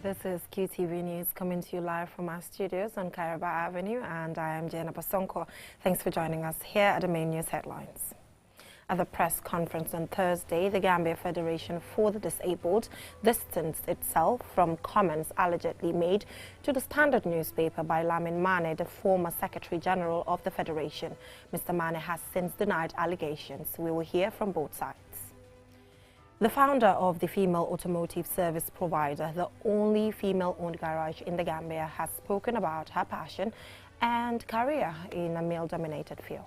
This is QTV News coming to you live from our studios on Kairaba Avenue, and I am Jana Basonko. Thanks for joining us here at the main news headlines. At the press conference on Thursday, the Gambia Federation for the Disabled distanced itself from comments allegedly made to the Standard newspaper by Lamin Mane, the former Secretary General of the Federation. Mr. Mane has since denied allegations. We will hear from both sides. The founder of the female automotive service provider, the only female-owned garage in the Gambia, has spoken about her passion and career in a male-dominated field.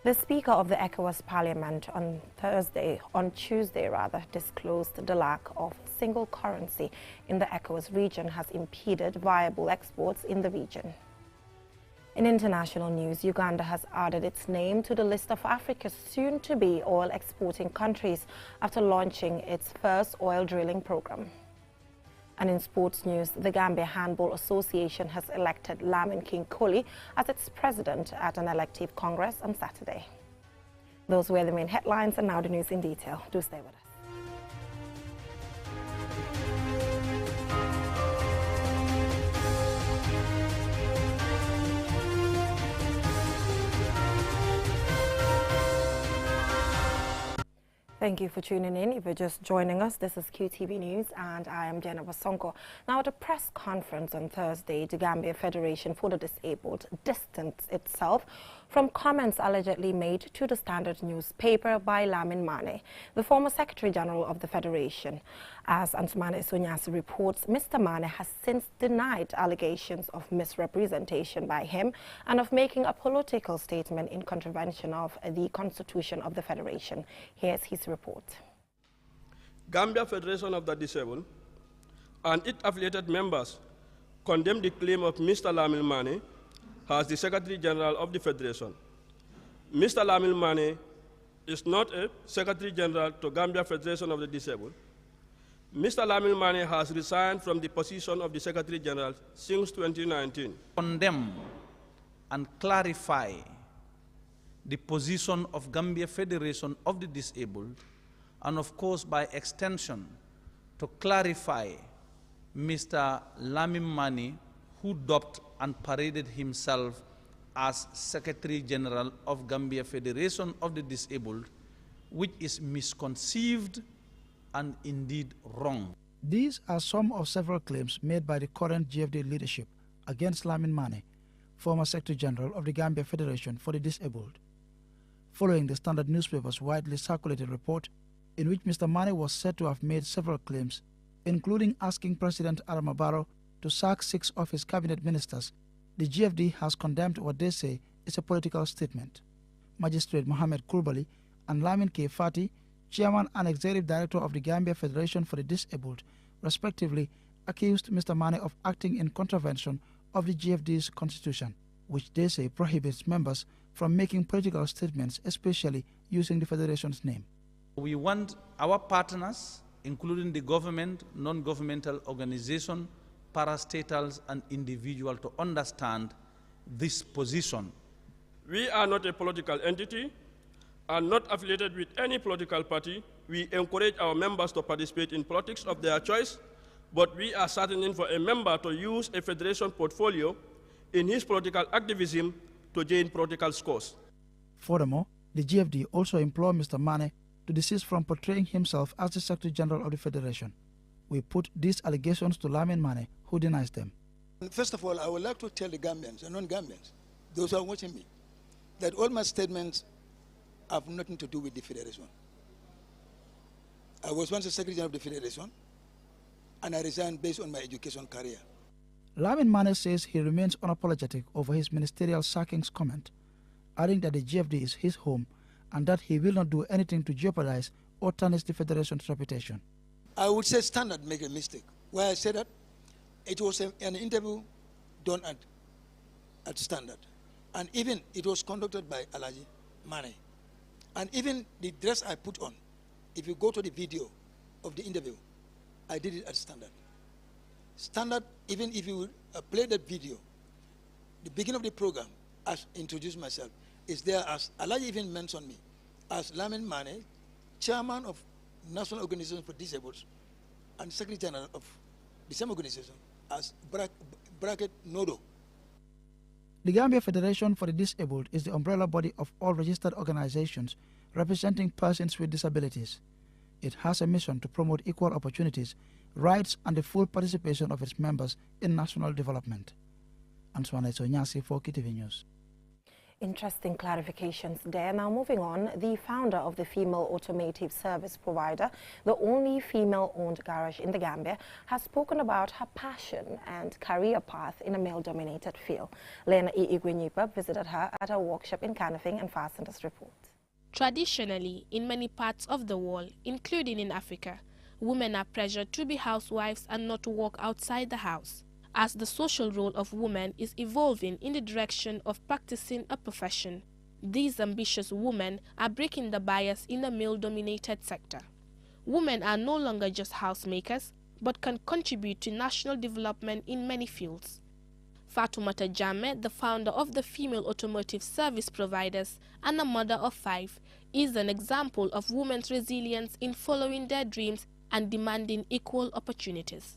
The Speaker of the ECOWAS Parliament on Tuesday, disclosed the lack of single currency in the ECOWAS region has impeded viable exports in the region. In international news, Uganda has added its name to the list of Africa's soon-to-be oil-exporting countries after launching its first oil drilling program. And in sports news, the Gambia Handball Association has elected Lamin King Koli as its president at an elective congress on Saturday. Those were the main headlines, and now the news in detail. Do stay with us. Thank you for tuning in. If you're just joining us, this is QTV News and I am Jana Basonko. Now, at a press conference on Thursday, the Gambia Federation for the Disabled distanced itself from comments allegedly made to the Standard newspaper by Lamin Mane, the former Secretary General of the Federation. As Ansumane Sonyasi reports, Mr. Mane has since denied allegations of misrepresentation by him and of making a political statement in contravention of the Constitution of the Federation. Here's his report. Gambia Federation of the Disabled and its affiliated members condemn the claim of Mr. Lamin Mane as the Secretary General of the Federation. Mr. Lamin Mane is not a Secretary General to Gambia Federation of the Disabled. Mr. Lamin Mane has resigned from the position of the Secretary General since 2019. Condemn and clarify the position of Gambia Federation of the Disabled, and of course by extension to clarify Mr. Lamin Mane, who dubbed and paraded himself as Secretary General of Gambia Federation of the Disabled, which is misconceived and indeed wrong. These are some of several claims made by the current GFD leadership against Lamin Mane, former Secretary General of the Gambia Federation for the Disabled. Following the Standard newspaper's widely circulated report, in which Mr. Mane was said to have made several claims, including asking President Adama Barrow to sack 6 of his cabinet ministers, the GFD has condemned what they say is a political statement. Magistrate Mohamed Kurbali and Lamin K. Fati, Chairman and Executive Director of the Gambia Federation for the Disabled, respectively, accused Mr. Mane of acting in contravention of the GFD's constitution, which they say prohibits members from making political statements, especially using the Federation's name. We want our partners, including the government, non-governmental organization, parastatals and individuals, to understand this position. We are not a political entity and not affiliated with any political party. We encourage our members to participate in politics of their choice, but we are certain for a member to use a federation portfolio in his political activism to gain political scores. Furthermore, the GFD also implored Mr. Mane to desist from portraying himself as the Secretary General of the Federation. We put these allegations to Lamin Mane, who denies them. First of all, I would like to tell the Gambians and non-Gambians, those who are watching me, that all my statements have nothing to do with the Federation. I was once a Secretary General of the Federation, and I resigned based on my education career. Lamin Mane says he remains unapologetic over his ministerial sackings comment, adding that the GFD is his home and that he will not do anything to jeopardize or tarnish the Federation's reputation. I would say Standard make a mistake. Why I say that? It was an interview done at Standard. And even it was conducted by Alaji Mane. And even the dress I put on, if you go to the video of the interview, I did it at Standard. Standard, even if you play that video, the beginning of the program, as introduced myself, is there as Alaji even mentioned me as Lamin Mane, Chairman of National Organization for Disabled and Secretary General of the same organization as bracket NODO. The Gambia Federation for the Disabled is the umbrella body of all registered organizations representing persons with disabilities. It has a mission to promote equal opportunities, rights, and the full participation of its members in national development. Antoine Sonyasi for KTV News. Interesting clarifications there. Now moving on, the founder of the female automotive service provider, the only female-owned garage in the Gambia, has spoken about her passion and career path in a male-dominated field. Lena Igwenyipa visited her at her workshop in Kanifing and fastened this report. Traditionally, in many parts of the world, including in Africa, women are pressured to be housewives and not to work outside the house, as the social role of women is evolving in the direction of practicing a profession. These ambitious women are breaking the bias in a male-dominated sector. Women are no longer just housemakers, but can contribute to national development in many fields. Fatoumata Jammeh, the founder of the female automotive service providers and a mother of 5, is an example of women's resilience in following their dreams and demanding equal opportunities.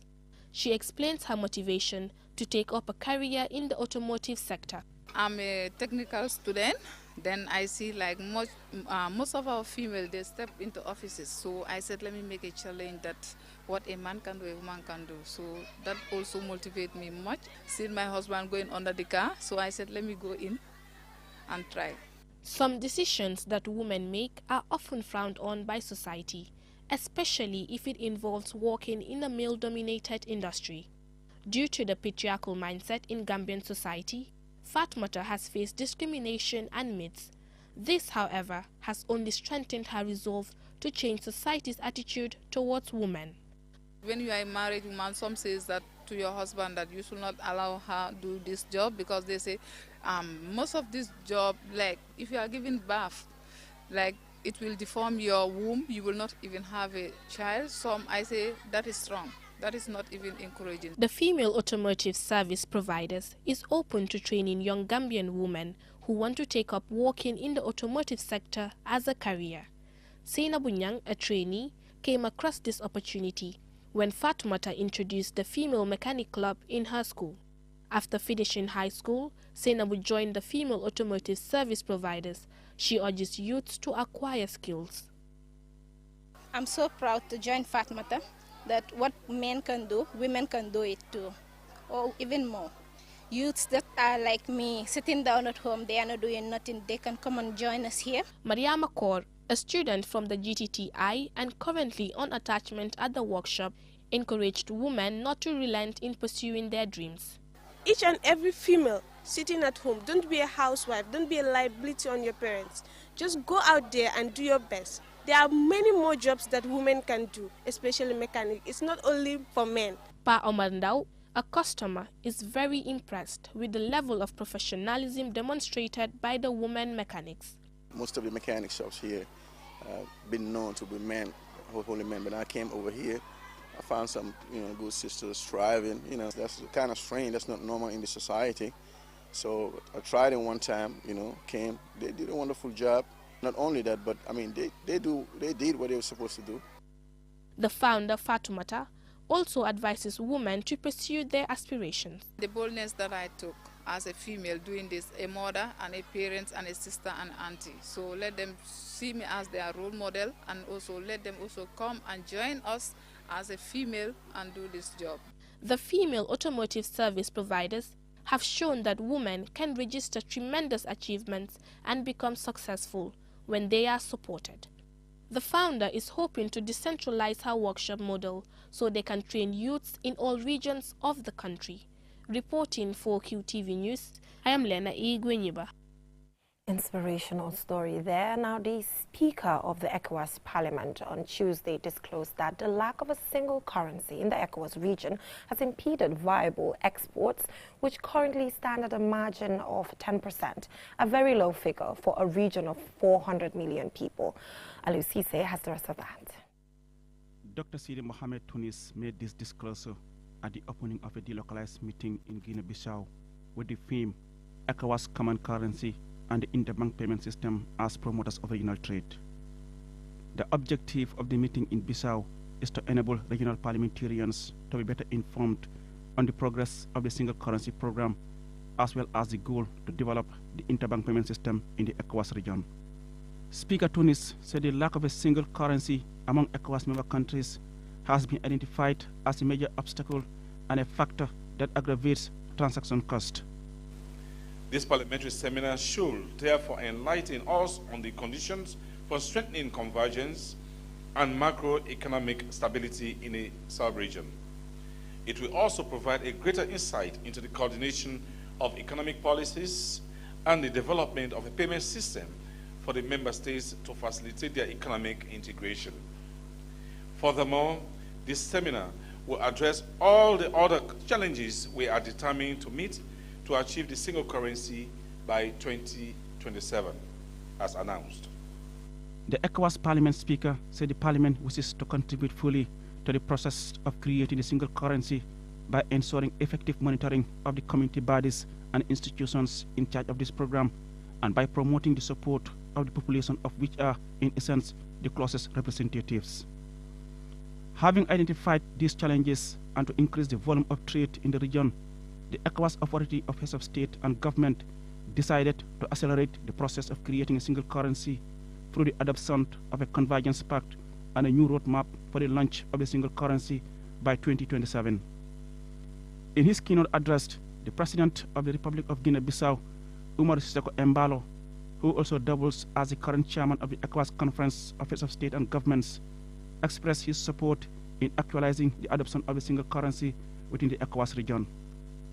She explains her motivation to take up a career in the automotive sector. I'm a technical student. Then I see like most of our females, they step into offices. So I said, let me make a challenge that what a man can do, a woman can do. So that also motivates me much. Seeing my husband going under the car, so I said, let me go in and try. Some decisions that women make are often frowned on by society, especially if it involves working in a male-dominated industry. Due to the patriarchal mindset in Gambian society, Fatoumata has faced discrimination and myths. This, however, has only strengthened her resolve to change society's attitude towards women. When you are a married woman, some says that to your husband that you should not allow her to do this job because they say most of this job, like if you are giving birth, like it will deform your womb, you will not even have a child. So I say that is wrong. That is not even encouraging. The female automotive service providers is open to training young Gambian women who want to take up working in the automotive sector as a career. Seinabu Nyang, a trainee, came across this opportunity when Fatoumata introduced the female mechanic club in her school. After finishing high school, Seinabu joined the female automotive service providers. She urges youths to acquire skills. I'm so proud to join Fatoumata, that what men can do, women can do it too, or even more. Youths that are like me, sitting down at home, they are not doing nothing, they can come and join us here. Mariama Kaur, a student from the GTTI and currently on attachment at the workshop, encouraged women not to relent in pursuing their dreams. Each and every female sitting at home, don't be a housewife, don't be a liability on your parents. Just go out there and do your best. There are many more jobs that women can do, especially mechanic. It's not only for men. Pa Omar Ndao, a customer, is very impressed with the level of professionalism demonstrated by the women mechanics. Most of the mechanic shops here been known to be men, wholly men, but I came over here, I found some good sisters striving. That's kind of strange, that's not normal in the society. So I tried it one time, came, they did a wonderful job. Not only that, but I mean, they did what they were supposed to do. The founder, Fatoumata, also advises women to pursue their aspirations. The boldness that I took as a female doing this, a mother and a parent and a sister and auntie. So let them see me as their role model and also let them also come and join us as a female and do this job. The female automotive service providers have shown that women can register tremendous achievements and become successful when they are supported. The founder is hoping to decentralize her workshop model so they can train youths in all regions of the country. Reporting for QTV News, I am Lena Igwenyiba. Inspirational story there. Now, the Speaker of the ECOWAS Parliament on Tuesday disclosed that the lack of a single currency in the ECOWAS region has impeded viable exports, which currently stand at a margin of 10%, a very low figure for a region of 400 million people. Aliou Cisse has the rest of that. Dr. Sidi Mohamed Tunis made this disclosure at the opening of a delocalized meeting in Guinea-Bissau with the theme ECOWAS Common Currency and the interbank payment system as promoters of regional trade. The objective of the meeting in Bissau is to enable regional parliamentarians to be better informed on the progress of the single currency program, as well as the goal to develop the interbank payment system in the ECOWAS region. Speaker Tunis said the lack of a single currency among ECOWAS member countries has been identified as a major obstacle and a factor that aggravates transaction cost. This parliamentary seminar should therefore enlighten us on the conditions for strengthening convergence and macroeconomic stability in the sub-region. It will also provide a greater insight into the coordination of economic policies and the development of a payment system for the member states to facilitate their economic integration. Furthermore, this seminar will address all the other challenges we are determined to meet to achieve the single currency by 2027, as announced. The ECOWAS Parliament Speaker said the Parliament wishes to contribute fully to the process of creating a single currency by ensuring effective monitoring of the community bodies and institutions in charge of this program, and by promoting the support of the population, of which are, in essence, the closest representatives. Having identified these challenges and to increase the volume of trade in the region, the ECOWAS Authority of Heads of State and Government decided to accelerate the process of creating a single currency through the adoption of a convergence pact and a new roadmap for the launch of the single currency by 2027. In his keynote address, the President of the Republic of Guinea-Bissau, Umar Sissoco Embalo, who also doubles as the current chairman of the ECOWAS Conference of Heads of State and Governments, expressed his support in actualizing the adoption of the single currency within the ECOWAS region.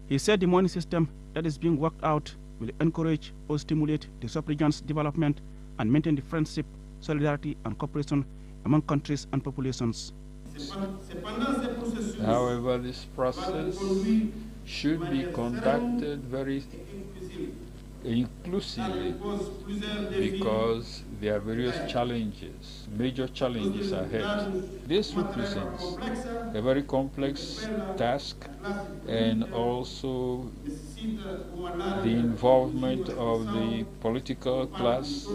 He said the money system that is being worked out will encourage or stimulate the sub-region's development and maintain the friendship, solidarity, and cooperation among countries and populations. However, this process should be conducted very inclusively because there are various challenges, major challenges ahead. This represents a very complex task, and also the involvement of the political class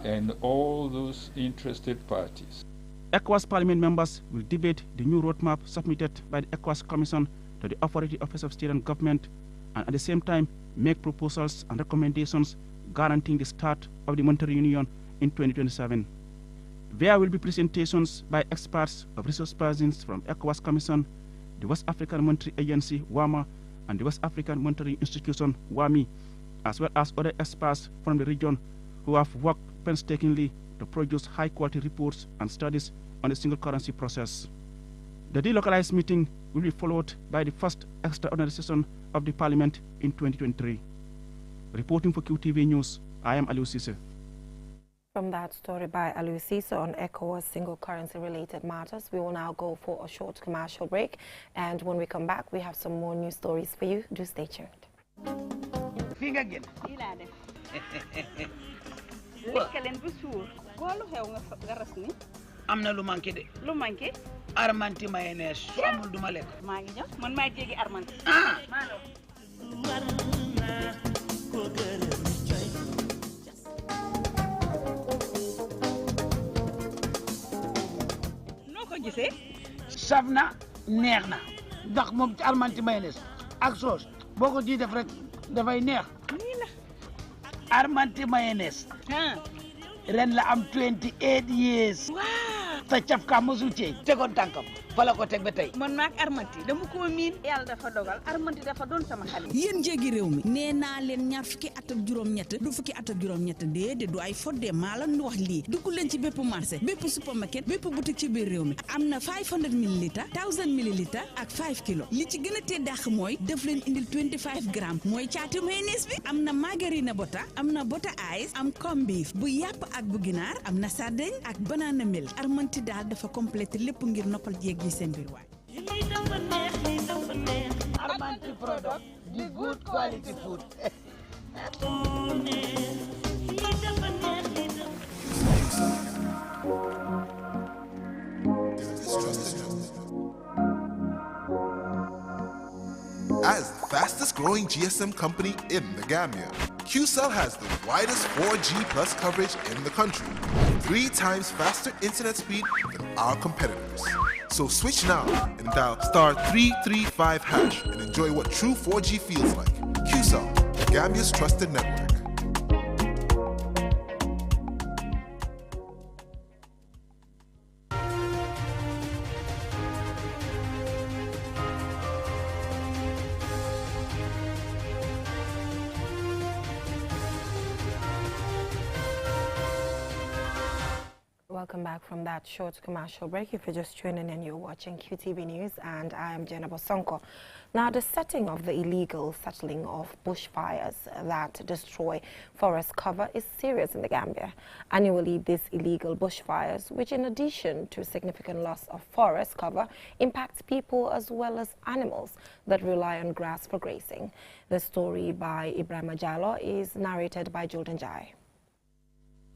and all those interested parties. ECOWAS Parliament members will debate the new roadmap submitted by the ECOWAS Commission to the Authority of Heads of State and Government, and at the same time make proposals and recommendations guaranteeing the start of the monetary union in 2027. There will be presentations by experts of resource persons from ECOWAS Commission, the West African Monetary Agency, WAMA, and the West African Monetary Institution, WAMI, as well as other experts from the region who have worked painstakingly to produce high-quality reports and studies on the single currency process. The delocalized meeting will be followed by the first extraordinary session of the Parliament in 2023. Reporting for QTV News, I am Aliou Cisse. From that story by Aliou Cisse on ECOWAS single currency related matters, we will now go for a short commercial break. And when we come back, we have some more news stories for you. Do stay tuned. Amna lu manqué de. Lu manqué? Armanti mayonnaise. So amul duma lek. Ma ngi ñëw man may jégi armanti. Ah. Noko gisé? Safna neexna. Ndax mom ci armanti mayonnaise ak sauce boko ci def rek da fay neex. Ni la. Armanti mayonnaise. Ren la am 28 years. Wow. Ta caf ka mosul ci tegon tankam fala ko tek ba tay man mak armanti dama ko min yalla dafa dogal armanti dafa don sama xali yeen jégi réew mi néna len ñaar fukki at ak juroom ñett du fukki at ak juroom ñett dédé du ay fodé mala ñu wax li duggu len ci bépp marché bépp supermarket bépp boutique ci biir réew mi amna 500 ml 1000 ml ak 5 kg li ci gëna té dakh moy def len indil 25 grammes moy ciatu mayonnaise bi amna margarine bota amna bota ice am corned beef bu yap ak bu ginar amna sardine ak banana milk armanti dal dafa compléter lépp ngir noppal jéeg yi seen biir waay. Armanti product, the good quality food. As the fastest growing GSM company in the Gambia, QCell has the widest 4G plus coverage in the country. 3 times faster internet speed than our competitors. So switch now and dial *335# and enjoy what true 4G feels like. QCell, Gambia's trusted network. Welcome back from that short commercial break. If you're just tuning in, you're watching QTV News, and I am Jenna Bosonko. Now, the setting of the illegal settling of bushfires that destroy forest cover is serious in the Gambia. Annually, these illegal bushfires, which in addition to significant loss of forest cover, impacts people as well as animals that rely on grass for grazing. The story by Ibrahima Jallo is narrated by Jordan Jai.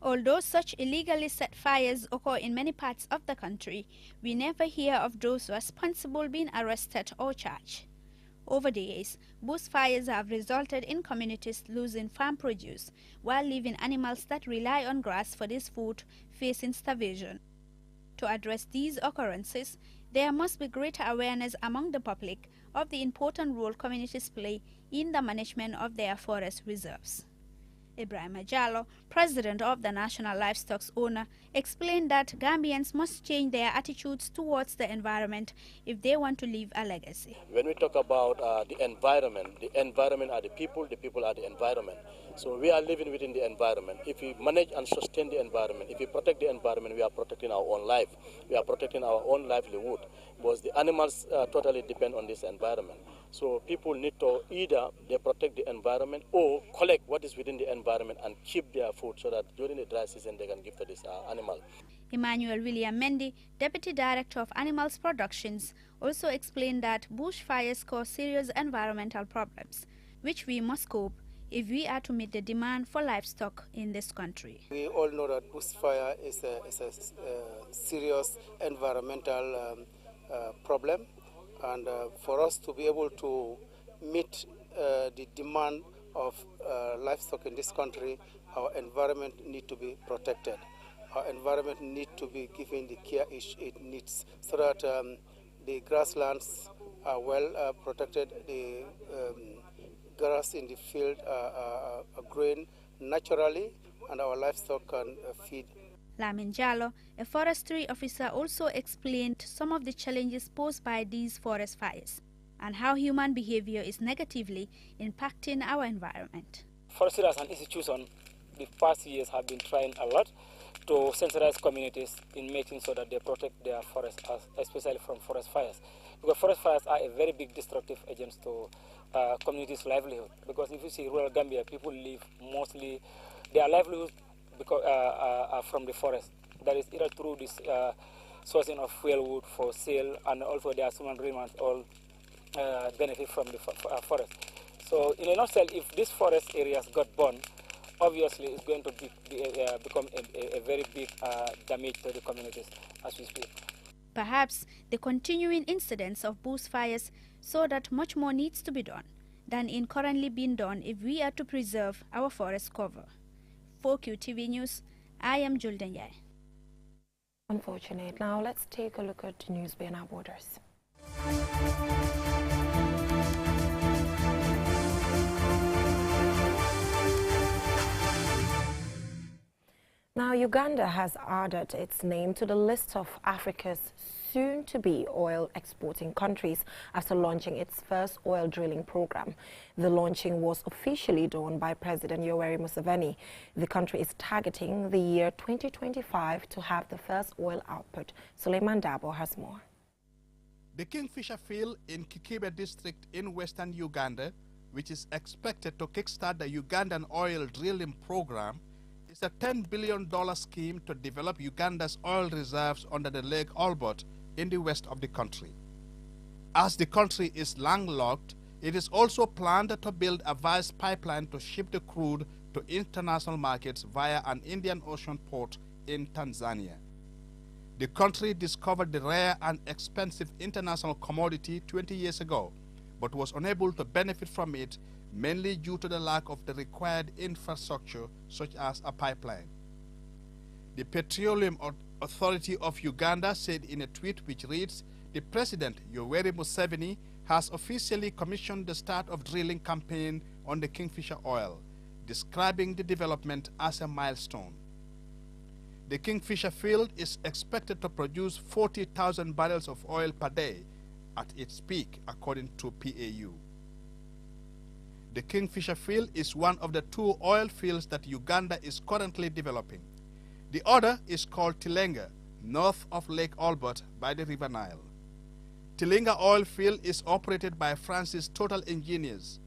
Although such illegally set fires occur in many parts of the country, we never hear of those responsible being arrested or charged. Over the years, bushfires have resulted in communities losing farm produce, while leaving animals that rely on grass for this food facing starvation. To address these occurrences, there must be greater awareness among the public of the important role communities play in the management of their forest reserves. Ibrahima Jallo, president of the National Livestock Owner, explained that Gambians must change their attitudes towards the environment if they want to leave a legacy. When we talk about the environment are the people are the environment. So we are living within the environment. If we manage and sustain the environment, if we protect the environment, we are protecting our own life. We are protecting our own livelihood, because the animals totally depend on this environment. So people need to either they protect the environment or collect what is within the environment and keep their food so that during the dry season they can give to this animal. Emmanuel William Mendy, Deputy Director of Animals Productions, also explained that bushfires cause serious environmental problems, which we must cope if we are to meet the demand for livestock in this country. We all know that bushfire is a serious environmental problem. And for us to be able to meet the demand of livestock in this country, our environment needs to be protected. Our environment needs to be given the care it needs, so that the grasslands are well protected, the grass in the field are growing naturally, and our livestock can feed. Lamin Jallo, a forestry officer, also explained some of the challenges posed by these forest fires and how human behavior is negatively impacting our environment. Forestry as an institution, the past years have been trying a lot to sensitize communities in making sure that they protect their forests, especially from forest fires. Because forest fires are a very big destructive agent to communities' livelihood. Because if you see rural Gambia, people live mostly, their livelihood are from the forest. That is either through this sourcing of fuel wood for sale, and also their human remains all benefit from the forest. So in a nutshell, if these forest areas got burned, obviously it's going to become a very big damage to the communities as we speak. Perhaps the continuing incidents of bushfires show that much more needs to be done than in currently being done if we are to preserve our forest cover. For QTV News, I am Jordan Jai. Unfortunate. Now let's take a look at the news beyond our borders. Now, Uganda has added its name to the list of Africa's soon-to-be oil exporting countries after launching its first oil drilling program. The launching was officially done by President Yoweri Museveni. The country is targeting the year 2025 to have the first oil output. Suleiman Dabo has more. The Kingfisher field in Kikibe district in western Uganda, which is expected to kickstart the Ugandan oil drilling program, is a $10 billion scheme to develop Uganda's oil reserves under the Lake Albert in the west of the country. As the country is landlocked, it is also planned to build a vast pipeline to ship the crude to international markets via an Indian Ocean port in Tanzania. The country discovered the rare and expensive international commodity 20 years ago, but was unable to benefit from it mainly due to the lack of the required infrastructure such as a pipeline. The Petroleum Authority of Uganda said in a tweet which reads, "The President, Yoweri Museveni, has officially commissioned the start of drilling campaign on the Kingfisher oil, describing the development as a milestone." The Kingfisher field is expected to produce 40,000 barrels of oil per day at its peak, according to PAU. The Kingfisher field is one of the 2 oil fields that Uganda is currently developing. The other is called Tilenga, north of Lake Albert by the River Nile. Tilenga oil field is operated by France's Total Engineers,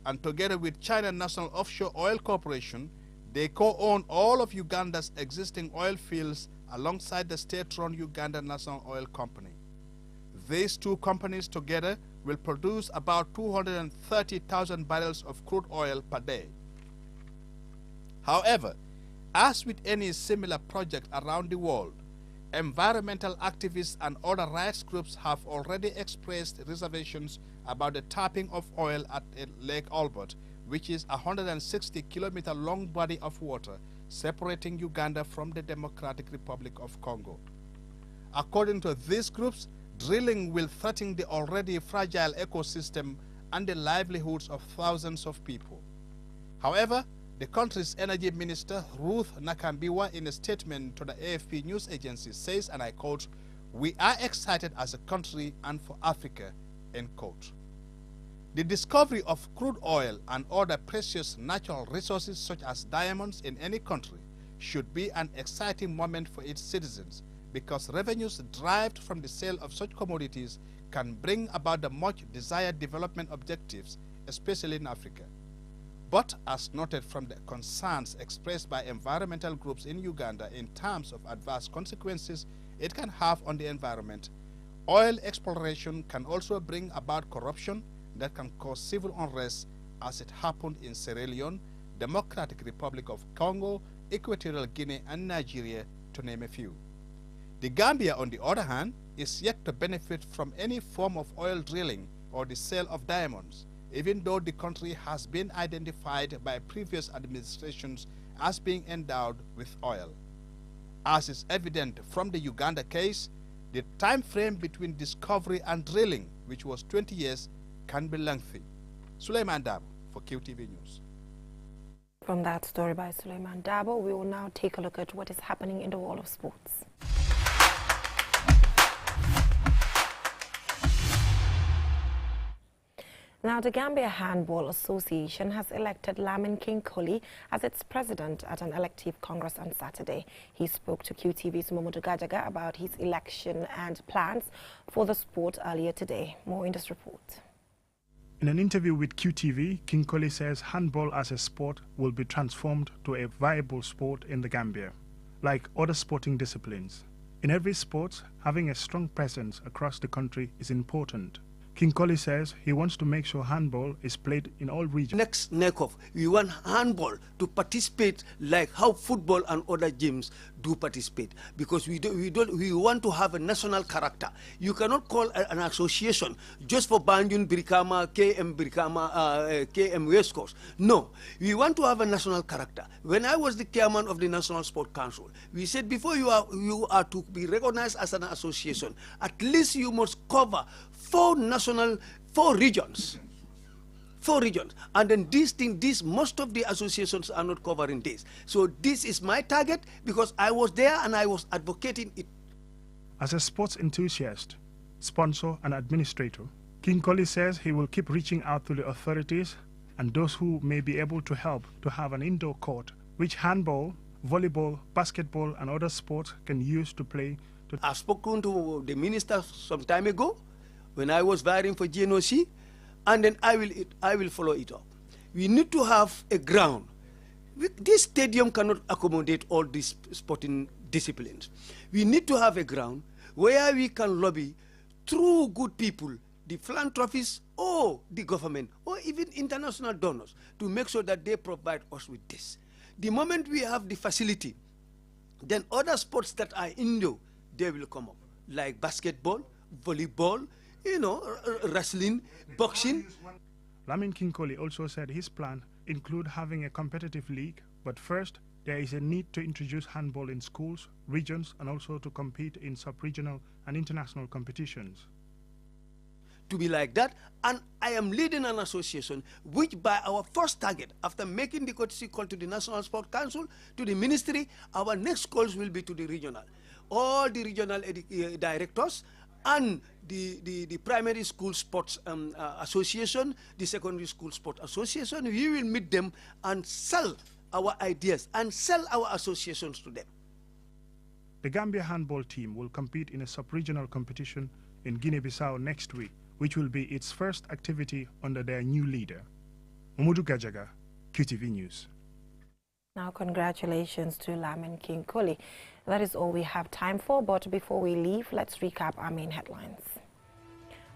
and together with China National Offshore Oil Corporation, they co-own all of Uganda's existing oil fields alongside the state-run Uganda National Oil Company. These 2 companies together will produce about 230,000 barrels of crude oil per day. However, as with any similar project around the world, environmental activists and other rights groups have already expressed reservations about the tapping of oil at Lake Albert, which is a 160-kilometer long body of water separating Uganda from the Democratic Republic of Congo. According to these groups, drilling will threaten the already fragile ecosystem and the livelihoods of thousands of people. However, the country's energy minister, Ruth Nakambiwa, in a statement to the AFP news agency says, and I quote, "We are excited as a country and for Africa," end quote. The discovery of crude oil and other precious natural resources such as diamonds in any country should be an exciting moment for its citizens, because revenues derived from the sale of such commodities can bring about the much desired development objectives, especially in Africa. But as noted from the concerns expressed by environmental groups in Uganda in terms of adverse consequences it can have on the environment, oil exploration can also bring about corruption that can cause civil unrest, as it happened in Sierra Leone, Democratic Republic of Congo, Equatorial Guinea, and Nigeria, to name a few. The Gambia, on the other hand, is yet to benefit from any form of oil drilling or the sale of diamonds, even though the country has been identified by previous administrations as being endowed with oil. As is evident from the Uganda case, the time frame between discovery and drilling, which was 20 years, can be lengthy. Suleiman Dabo for QTV News. From that story by Suleiman Dabo, we will now take a look at what is happening in the world of sports. Now, the Gambia Handball Association has elected Lamin Kinkoli as its president at an elective congress on Saturday. He spoke to QTV's Momodu Gajaga about his election and plans for the sport earlier today. More in this report. In an interview with QTV, Kinkoli says handball as a sport will be transformed to a viable sport in the Gambia, like other sporting disciplines. In every sport, having a strong presence across the country is important. Kinkoli says he wants to make sure handball is played in all regions. Next knockoff, we want handball to participate like how football and other games do participate, because we want to have a national character. You cannot call an association just for Banjul, Brikama, KM West Coast. No, we want to have a national character. When I was the chairman of the National Sport Council, we said before you are to be recognized as an association, at least you must cover four regions. And then most of the associations are not covering this. So this is my target, because I was there and I was advocating it. As a sports enthusiast, sponsor and administrator, Kinkoli says he will keep reaching out to the authorities and those who may be able to help to have an indoor court which handball, volleyball, basketball and other sports can use to play. I've spoken to the minister some time ago when I was vying for GNOC, and then I will follow it up. We need to have a ground. This stadium cannot accommodate all these sporting disciplines. We need to have a ground where we can lobby through good people, the philanthropists or the government or even international donors, to make sure that they provide us with this. The moment we have the facility, then other sports that are indoor, they will come up, like basketball, volleyball, wrestling, boxing. Lamin Kinkoli also said his plan include having a competitive league, but first There is a need to introduce handball in schools, regions, and also to compete in sub-regional and international competitions. To be like that, and I am leading an association which by our first target, after making the courtesy call to the National Sport Council, to the ministry, our next calls will be to the regional. All the regional directors and the primary school sports association, the secondary school sport association, we will meet them and sell our ideas and sell our associations to them. The Gambia handball team will compete in a sub-regional competition in Guinea-Bissau next week, which will be its first activity under their new leader. Mamadou Gajaga, QTV News. Now, congratulations to Lamin King Koli. That is all we have time for, but before we leave, let's recap our main headlines.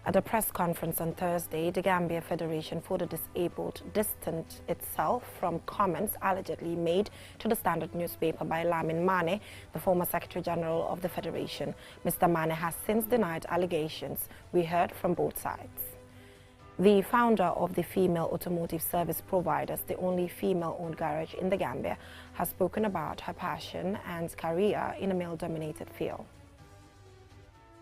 At a press conference on Thursday, the Gambia Federation for the Disabled distanced itself from comments allegedly made to the Standard newspaper by Lamin Mane, the former Secretary General of the Federation. Mr. Mane has since denied allegations. We heard from both sides. The founder of the female automotive service providers, the only female-owned garage in the Gambia, has spoken about her passion and career in a male-dominated field.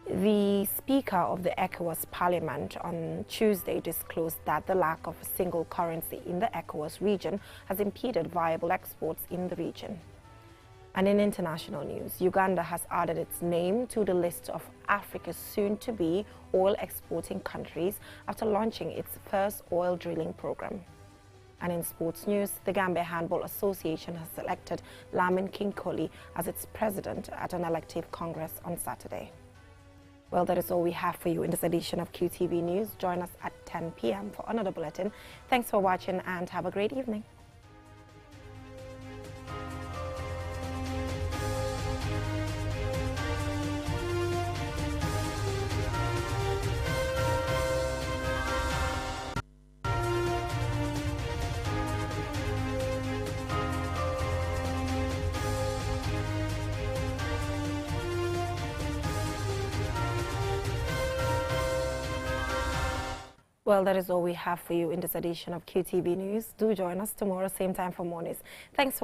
The Speaker of the ECOWAS Parliament on Tuesday disclosed that the lack of a single currency in the ECOWAS region has impeded viable exports in the region. And in international news, Uganda has added its name to the list of Africa's soon-to-be oil-exporting countries after launching its first oil drilling program. And in sports news, the Gambia Handball Association has selected Lamin King Koli as its president at an elective congress on Saturday. Well, that is all we have for you in this edition of QTV News. Join us at 10 p.m. for another bulletin. Thanks for watching and have a great evening. Well, that is all we have for you in this edition of QTV News. Do join us tomorrow, same time for more news. Thanks for watching.